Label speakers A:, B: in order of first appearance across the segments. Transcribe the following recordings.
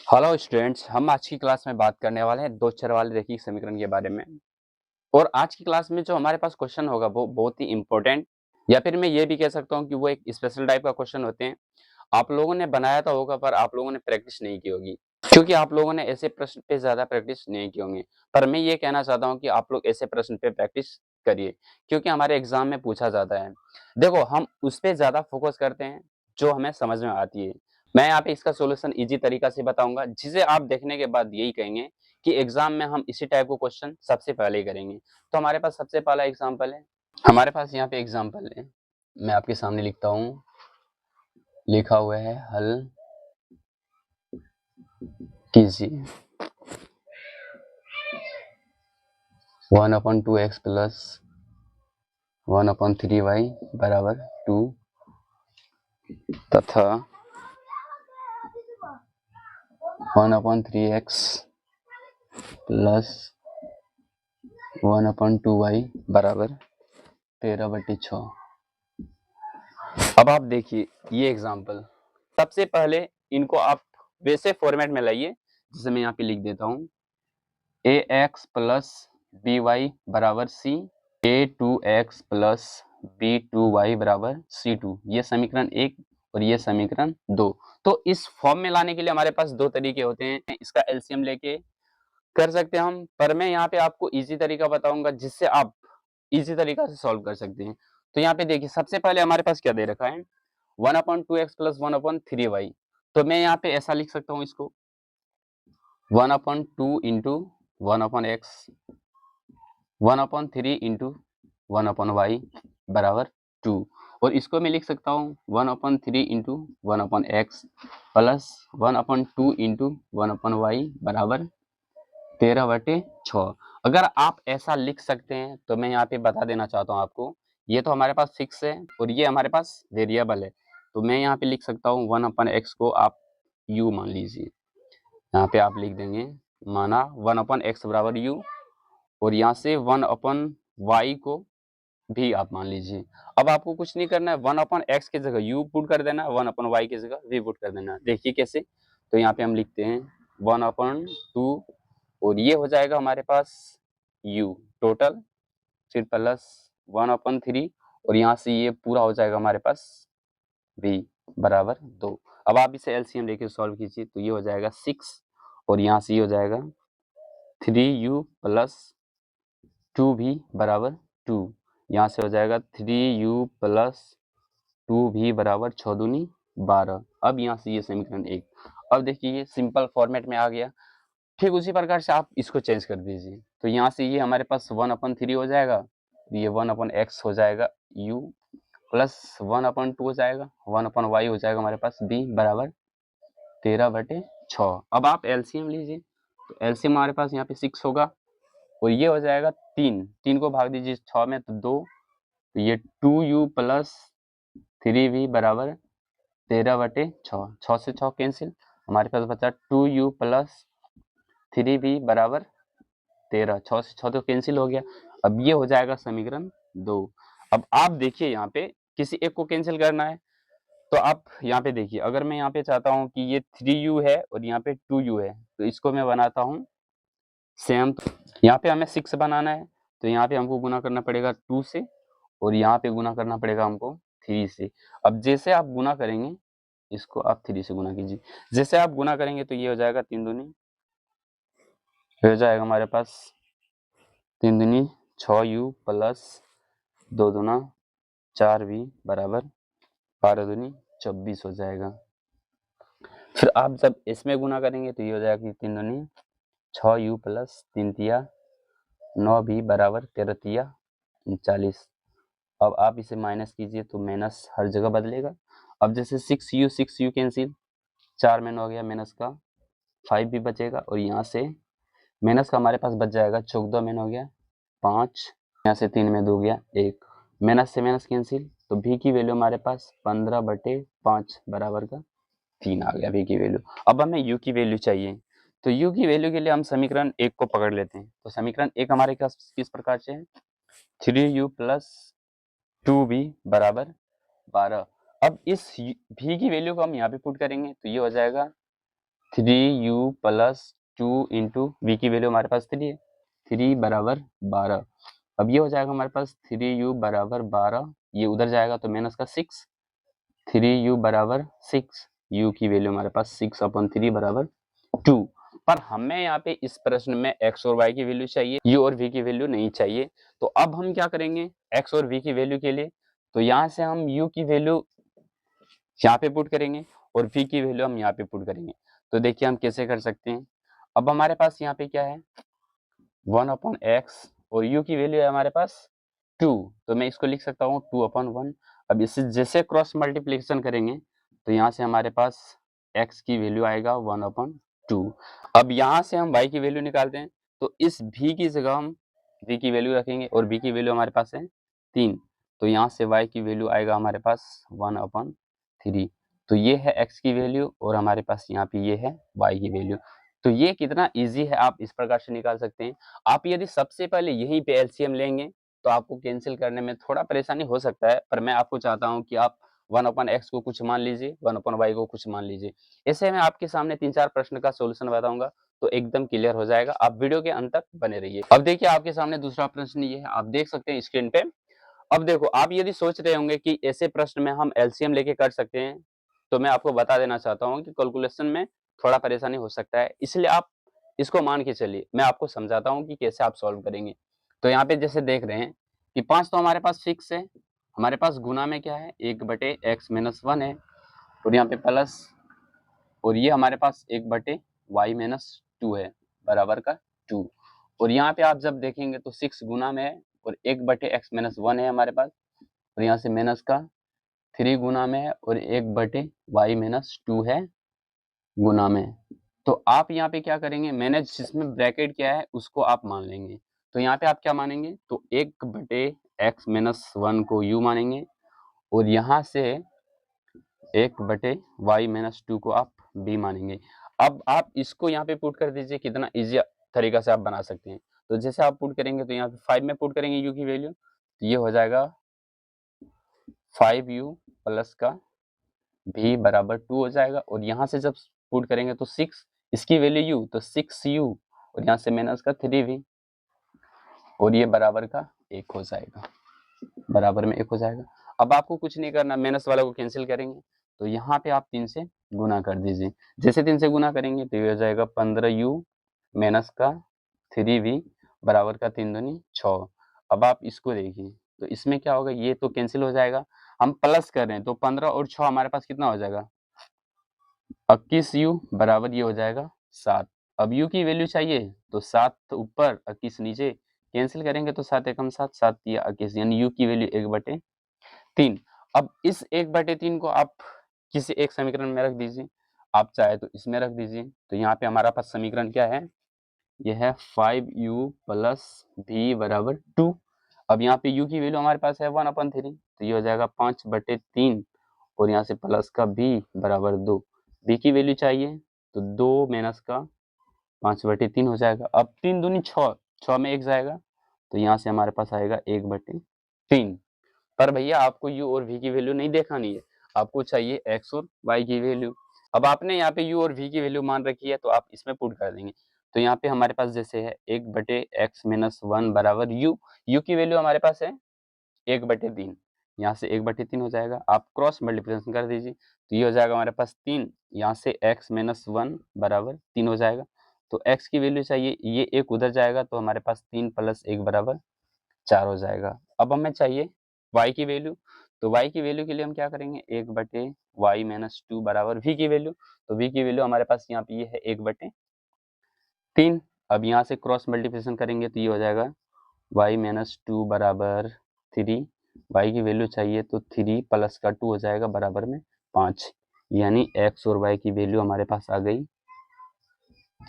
A: Hello students, हम आज की क्लास में बात करने वाले हैं दो चर वाले रैखिक समीकरण के बारे में। और आज की क्लास में जो हमारे पास क्वेश्चन होगा वो बहुत ही इंपॉर्टेंट, या फिर मैं ये भी कह सकता हूँ कि वो एक स्पेशल टाइप का क्वेश्चन होते हैं। आप लोगों ने बनाया तो होगा पर आप लोगों ने प्रैक्टिस नहीं की होगी, क्योंकि आप लोगों ने ऐसे प्रश्न पे ज्यादा प्रैक्टिस नहीं की होंगे। पर मैं ये कहना चाहता हूँ कि आप लोग ऐसे प्रश्न पे प्रैक्टिस करिए, क्योंकि हमारे एग्जाम में पूछा जाता है। देखो, हम उस पे ज्यादा फोकस करते हैं जो हमें समझ में आती है। मैं यहाँ पे इसका सॉल्यूशन इजी तरीका से बताऊंगा, जिसे आप देखने के बाद यही कहेंगे कि एग्जाम में हम इसी टाइप को क्वेश्चन सबसे पहले ही करेंगे। तो हमारे पास सबसे पहला एग्जाम्पल है, हमारे पास यहाँ पे एग्जाम्पल है, मैं आपके सामने लिखता हूँ। लिखा हुआ है, हल कीजिए। 1/2x प्लस 1/3y बराबर 2 तथा 1/3x प्लस 1/2y बराबर 13/6। अब आप देखिए ये एग्जाम्पल, सबसे पहले इनको आप वैसे फॉर्मेट में लाइए जिसे मैं यहाँ पे लिख देता हूँ। ax प्लस by बराबर c, a2x प्लस b2y बराबर c2। ये समीकरण 1 और ये समीकरण 2। तो इस फॉर्म में लाने के लिए हमारे पास दो तरीके होते हैं। इसका एलसीएम लेके कर सकते हैं हम, पर मैं यहाँ पे आपको इजी तरीका बताऊंगा जिससे आप इजी तरीका से सॉल्व कर सकते हैं। तो यहाँ पे देखिए, सबसे पहले हमारे पास क्या दे रखा है, 1/2x प्लस 1/3y। तो मैं यहाँ पे ऐसा लिख सकता हूँ इसको, 1/2 इंटू 1/x 1/3 इंटू 1/y बराबर 2। और इसको मैं लिख सकता हूँ 1/3 into 1/x plus 1/2 into 1/y बराबर 13/6। अगर आप ऐसा लिख सकते हैं तो मैं यहाँ पे बता देना चाहता हूँ आपको, ये तो हमारे पास फिक्स है और ये हमारे पास वेरिएबल है। तो मैं यहाँ पे लिख सकता हूँ 1/x को आप u मान लीजिए। यहाँ पे आप लिख देंगे, माना 1/x बराबर u, और यहाँ से 1/y को भी आप मान लीजिए। अब आपको कुछ नहीं करना है, 1/x की जगह u पुट कर देना, 1/y की जगह v पुट कर देना। देखिए कैसे, तो यहाँ पे हम लिखते हैं 1/2 और ये हो जाएगा हमारे पास u टोटल, फिर प्लस 1/3 और यहाँ से ये पूरा हो जाएगा हमारे पास v बराबर 2। अब आप इसे एलसीएम लेके सॉल्व कीजिए, तो ये हो जाएगा 6 और यहाँ से ये हो जाएगा 3u प्लस 2v बराबर 2। यहाँ से हो जाएगा 3u प्लस 2v बराबर 6 दूनी 12। अब यहाँ से ये समीकरण 1। अब देखिए ये सिंपल फॉर्मेट में आ गया। ठीक उसी प्रकार से आप इसको चेंज कर दीजिए, तो यहाँ से ये हमारे पास 1/3 हो जाएगा, ये 1/x हो जाएगा u प्लस 1/2 हो जाएगा, 1/y हो जाएगा हमारे पास b बराबर 13/6। अब आप एलसीएम लीजिए, तो एलसीएम हमारे पास यहाँ पे 6 होगा और ये हो जाएगा 3 को भाग दीजिए 6 में तो 2, तो ये 2u प्लस 3v बराबर 13/6। 6 से 6 कैंसिल, हमारे पास बचा 2u प्लस 3v बराबर 13। 6 से 6 तो कैंसिल हो गया। अब ये हो जाएगा समीकरण 2। अब आप देखिए यहाँ पे किसी एक को कैंसिल करना है, तो आप यहाँ पे देखिए, अगर मैं यहाँ पे चाहता हूँ कि ये 3u है और यहाँ पे 2u है, तो इसको मैं बनाता हूँ सेम। यहाँ पे हमें 6 बनाना है, तो यहाँ पे हमको गुना करना पड़ेगा 2 से और यहाँ पे गुना करना पड़ेगा हमको 3 से। अब जैसे आप गुना करेंगे, इसको आप 3 से गुना कीजिए, जैसे आप गुना करेंगे तो ये हो जाएगा 3 दूनी, हो जाएगा हमारे पास 3 दूनी 6u प्लस 2 दूना 4v बराबर 12 दूनी 24 हो जाएगा। फिर आप जब इसमें गुना करेंगे तो ये हो जाएगा 3 दूनी 6u प्लस 3 तिया 9v बराबर 13 तिया 39। अब आप इसे माइनस कीजिए तो माइनस हर जगह बदलेगा। अब जैसे 6u कैंसिल, 4 में 9 गया, माइनस का 5 भी बचेगा और यहाँ से माइनस का हमारे पास बच जाएगा 14 में 9 गया 5, यहाँ से 3 में 2 गया 1, माइनस से माइनस कैंसिल, तो v की वैल्यू हमारे पास 15/5 बराबर का 3 आ गया v की वैल्यू। अब हमें u की वैल्यू चाहिए, तो u की वैल्यू के लिए हम समीकरण 1 को पकड़ लेते हैं। तो समीकरण 1 हमारे किस प्रकार से है, 3u प्लस 2v बराबर 12। अब इस v की वैल्यू को हम यहाँ पे पुट करेंगे, तो ये हो जाएगा 3u प्लस 2 इंटू वी की वैल्यू हमारे पास 3 है, 3 बराबर 12। अब ये हो जाएगा हमारे पास 3u बराबर 12, ये उधर जाएगा तो माइनस का 6, 3u बराबर 6, u की वैल्यू हमारे पास 6/3 बराबर 2। पर हमें यहाँ पे इस प्रश्न में x और y की वैल्यू चाहिए, u और v की वैल्यू नहीं चाहिए। तो अब हम क्या करेंगे x और v की वैल्यू के लिए, तो यहाँ से हम u की वैल्यू यहाँ पे पुट करेंगे और v की वैल्यू हम यहाँ पे पुट करेंगे। तो देखिए हम कैसे कर सकते हैं। अब हमारे पास यहाँ पे क्या है 1/x और u की वैल्यू है हमारे पास 2, तो मैं इसको लिख सकता हूँ 2/1। अब इसे जैसे क्रॉस मल्टीप्लिकेशन करेंगे तो यहाँ से हमारे पास x की वैल्यू आएगा 1/2। अब यहाँ से हम y की वैल्यू निकालते हैं, तो इस v की जगह हम v की वैल्यू रखेंगे और v की वैल्यू हमारे पास है 3, तो यहाँ से y की वैल्यू आएगा हमारे पास 1/3। तो ये है x की वैल्यू और हमारे पास यहाँ पे ये है y की वैल्यू। तो ये कितना इजी है, आप इस प्रकार से निकाल सकते हैं। आप यदि सबसे पहले यहीं पे एलसीएम लेंगे तो आपको कैंसिल करने में थोड़ा परेशानी हो सकता है, पर मैं आपको चाहता हूं कि आप 1/x को कुछ मान लीजिए, 1/y को कुछ मान लीजिए। ऐसे मैं आपके सामने 3-4 प्रश्न का सॉल्यूशन बताऊंगा तो एकदम क्लियर हो जाएगा। आप वीडियो के अंत तक बने रहिए। अब देखिए आपके सामने दूसरा प्रश्न ये है, आप देख सकते हैं स्क्रीन पे। अब देखो आप यदि सोच रहे होंगे कि ऐसे प्रश्न में हम एलसीएम लेके कर सकते हैं, तो मैं आपको बता देना चाहता हूं कि कैलकुलेशन में थोड़ा परेशानी हो सकता है, इसलिए आप इसको मान के चलिए। मैं आपको समझाता हूं कि कैसे आप सॉल्व करेंगे। तो यहाँ पे जैसे देख रहे हैं कि 5 तो हमारे पास फिक्स है, हमारे पास गुना में क्या है 1/x-1 है और यहाँ पे प्लस, और ये हमारे पास 1/y-2 है बराबर का 2। और यहाँ पे आप जब देखेंगे तो 6 गुना में है और 1/x-1 है हमारे पास, और यहाँ से माइनस का 3 गुना में है और 1/y-2 है गुना में। तो आप यहाँ पे क्या करेंगे, मैंने जिसमें ब्रैकेट किया है उसको आप मान लेंगे। तो यहाँ पे आप क्या मानेंगे, तो 1/x-1 को u मानेंगे और यहाँ से 1/y-2 को आप b मानेंगे। अब आप इसको यहाँ पे पुट कर दीजिए, कितना इजी तरीका से आप बना सकते हैं। तो जैसे आप पुट करेंगे तो यहाँ पे 5 में पुट करेंगे u की वैल्यू, तो ये हो जाएगा 5u प्लस का v बराबर 2 हो जाएगा। और यहाँ से जब पुट करेंगे तो 6, इसकी वैल्यू u, तो 6u और यहाँ से माइनस का 3v और ये बराबर का 1 हो जाएगा, बराबर में 1 हो जाएगा। अब आपको कुछ नहीं करना, माइनस वाला को कैंसिल करेंगे तो यहाँ पे आप 3 से गुना कर दीजिए। जैसे 3 से गुना करेंगे तो ये हो जाएगा 15u माइनस का 3v बराबर का 3 दूनी 6। अब आप इसको देखिए तो इसमें क्या होगा, ये तो कैंसिल हो जाएगा, हम प्लस कर रहे हैं तो 15 और 6 हमारे पास कितना हो जाएगा 21u बराबर ये हो जाएगा 7। अब u की वैल्यू चाहिए तो 7 ऊपर 21 नीचे, कैंसिल करेंगे तो 7 एकम 7, 7 या 21, यानी u की वैल्यू 1/3। अब इस 1/3 को आप किसी एक समीकरण में रख दीजिए, आप चाहे तो इसमें रख दीजिए। तो यहाँ पे हमारा पास समीकरण क्या है, यह है 5u प्लस v बराबर 2। अब यहाँ पे u की वैल्यू हमारे पास है 1/3, तो ये हो जाएगा 5/3 और यहाँ से प्लस का v बराबर 2। v की वैल्यू चाहिए तो 2 माइनस का 5/3 हो जाएगा। अब 3 दूनी 6, 6 में 1 जाएगा तो यहाँ से हमारे पास आएगा 1/3। पर भैया आपको u और v की वैल्यू नहीं दिखानी है, आपको चाहिए x और y की वैल्यू। अब आपने यहाँ पे u और v की वैल्यू मान रखी है तो आप इसमें पुट कर देंगे। तो यहाँ पे हमारे पास जैसे है 1/x-1 बराबर u की वैल्यू हमारे पास है 1/3, यहाँ से 1/3 हो जाएगा। आप क्रॉस मल्टीप्लिकेशन कर दीजिए तो ये हो जाएगा हमारे पास 3, यहाँ से x-1 बराबर 3 हो जाएगा। तो x की वैल्यू चाहिए, ये 1 उधर जाएगा तो हमारे पास 3 + 1 बराबर 4 हो जाएगा। अब हमें चाहिए y की वैल्यू, तो y की वैल्यू के लिए हम क्या करेंगे 1/y-2 बराबर v की वैल्यू, तो v की वैल्यू हमारे पास यहाँ पे ये है 1/3। अब यहाँ से क्रॉस मल्टीप्लिकेशन करेंगे तो ये हो जाएगा y-2 बराबर 3, y की वैल्यू चाहिए तो 3 + का 2 हो जाएगा बराबर में 5, यानी x और y की वैल्यू हमारे पास आ गई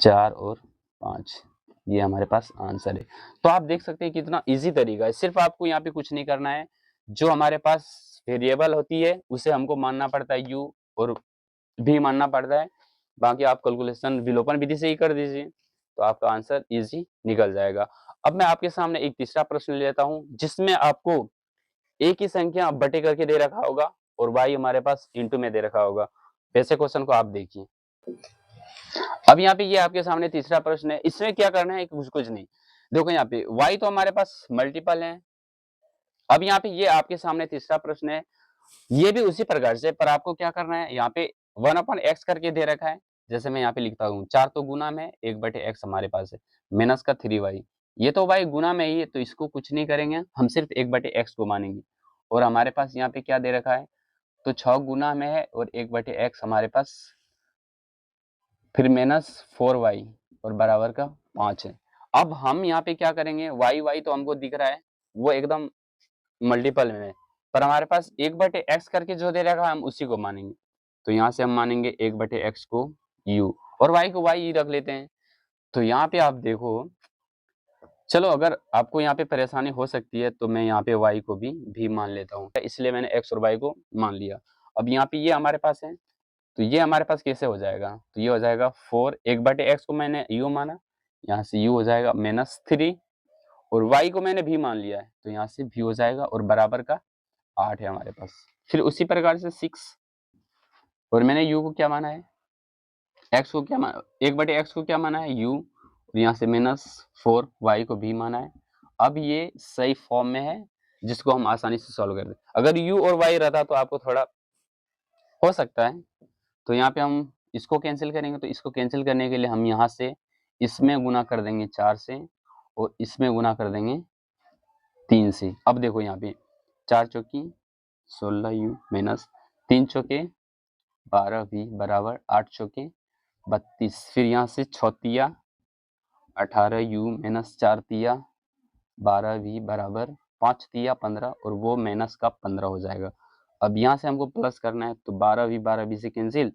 A: 4 और 5। ये हमारे पास आंसर है। तो आप देख सकते हैं कितना इजी तरीका है, सिर्फ आपको यहाँ पे कुछ नहीं करना है, जो हमारे पास वेरिएबल होती है उसे हमको मानना पड़ता है u और v मानना पड़ता है, बाकी आप कैलकुलेशन विलोपन विधि से ही कर दीजिए तो आपका आंसर इजी निकल जाएगा। अब मैं आपके सामने एक तीसरा प्रश्न लेता हूँ जिसमें आपको एक ही संख्या बटे करके दे रखा होगा और y हमारे पास इंटू में दे रखा होगा। ऐसे क्वेश्चन को आप देखिए। अब यहाँ पे ये आपके सामने तीसरा प्रश्न है, इसमें क्या करना है, कुछ नहीं। देखो यहाँ पे y तो हमारे पास मल्टीपल है। अब यहाँ पे ये आपके सामने तीसरा प्रश्न है, ये भी उसी प्रकार से, पर आपको क्या करना है, यहाँ पे 1/x करके दे रखा है। जैसे मैं यहाँ पे लिखता हूँ 4 तो गुना में 1/x हमारे पास है, माइनस का 3y। ये तो भाई गुना में ही है, तो इसको कुछ नहीं करेंगे, हम सिर्फ 1/x को मानेंगे। और हमारे पास यहाँ पे क्या दे रखा है, तो 6 गुना में है और 1/x हमारे पास, फिर माइनस 4y और बराबर का 5 है। अब हम यहाँ पे क्या करेंगे, y तो हमको दिख रहा है, वो एकदम मल्टीपल में है, पर हमारे पास 1/x करके जो दे रखा है हम उसी को मानेंगे। तो यहाँ से हम मानेंगे 1/x को u और y को y ही रख लेते हैं। तो यहाँ पे आप देखो, चलो अगर आपको यहाँ पे परेशानी हो सकती है तो मैं यहाँ पे y को भी मान लेता हूँ, इसलिए मैंने x और y को मान लिया। अब यहाँ पे ये हमारे पास है, तो ये हमारे पास कैसे हो जाएगा, तो ये हो जाएगा 4, 1/x को मैंने u माना, यहाँ से u हो जाएगा -3 और y को मैंने भी मान लिया है, तो यहाँ से भी हो जाएगा और बराबर का 8 है हमारे पास। फिर उसी प्रकार से 6 और मैंने u को क्या माना है, x को क्या माना, 1/x को क्या माना है u, और यहाँ से -4 y को भी माना है। अब ये सही फॉर्म में है जिसको हम आसानी से सॉल्व कर दें। अगर u और y रहता तो आपको थोड़ा हो सकता है, तो यहाँ पे हम इसको कैंसिल करेंगे, तो इसको कैंसिल करने के लिए हम यहाँ से इसमें गुना कर देंगे 4 से और इसमें गुना कर देंगे 3 से। अब देखो यहाँ पे 4 चौकी 16u माइनस 3 चौके 12v बराबर 8 चौके 32, फिर यहाँ से 6 तिया 18u माइनस 4 तिया 12v बराबर 5 तिया 15 और वो माइनस का 15 हो जाएगा। अब यहाँ से हमको प्लस करना है, तो 12v 12v से कैंसिल,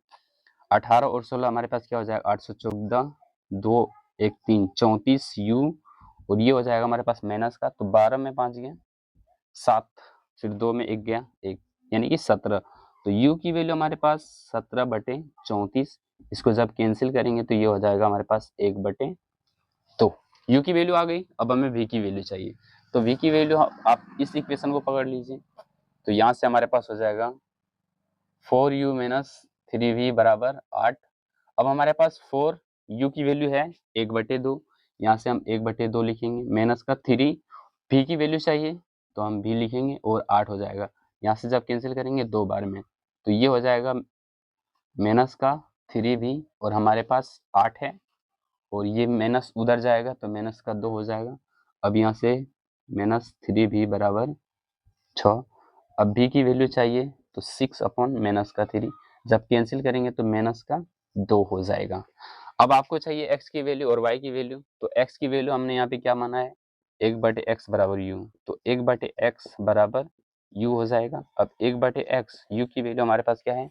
A: 18 और 16 हमारे पास क्या हो जाएगा, 814 2 1 3 34u और ये हो जाएगा हमारे पास माइनस का, तो 12 में 5 गया 7, फिर 2 में 1 गया 1, यानी कि 17। तो u की वैल्यू हमारे पास 17/34, इसको जब कैंसिल करेंगे तो ये हो जाएगा हमारे पास 1/2। u की वैल्यू आ गई। अब हमें v की वैल्यू चाहिए, तो v की वैल्यू आप इस इक्वेशन को पकड़ लीजिए, तो यहाँ से हमारे पास हो जाएगा 4u माइनस 3v बराबर 8। अब हमारे पास 4u की वैल्यू है 1/2, यहाँ से हम 1/2 लिखेंगे, माइनस का 3 v की वैल्यू चाहिए तो हम v लिखेंगे और 8 हो जाएगा। यहाँ से जब कैंसिल करेंगे 2 बार में, तो ये हो जाएगा माइनस का 3v और हमारे पास 8 है और ये माइनस उधर जाएगा तो माइनस का 2 हो जाएगा। अब यहाँ से -3v बराबर 6। अब v की वैल्यू चाहिए तो 6/-3, जब कैंसिल करेंगे तो माइनस का 2 हो जाएगा। अब आपको चाहिए x की वैल्यू और y की वैल्यू, तो x की वैल्यू हमने यहाँ पे क्या माना है, 1/x बराबर u, तो 1/x बराबर u हो जाएगा। अब 1/x u की वैल्यू हमारे पास क्या है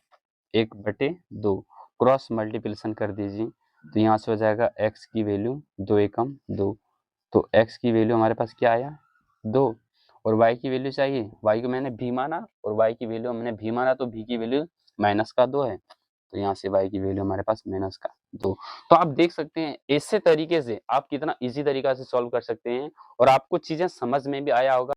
A: 1/2, क्रॉस मल्टीप्लिकेशन कर दीजिए, तो यहाँ से हो जाएगा x की वैल्यू 2 एकम 2, तो x की वैल्यू हमारे पास क्या आया 2 और y की वैल्यू चाहिए, y को मैंने v माना और y की वैल्यू हमने v माना, तो v की वैल्यू माइनस का 2 है, तो यहाँ से y की वैल्यू हमारे पास माइनस का 2। तो आप देख सकते हैं ऐसे तरीके से आप कितना इजी तरीका से सॉल्व कर सकते हैं और आपको चीजें समझ में भी आया होगा।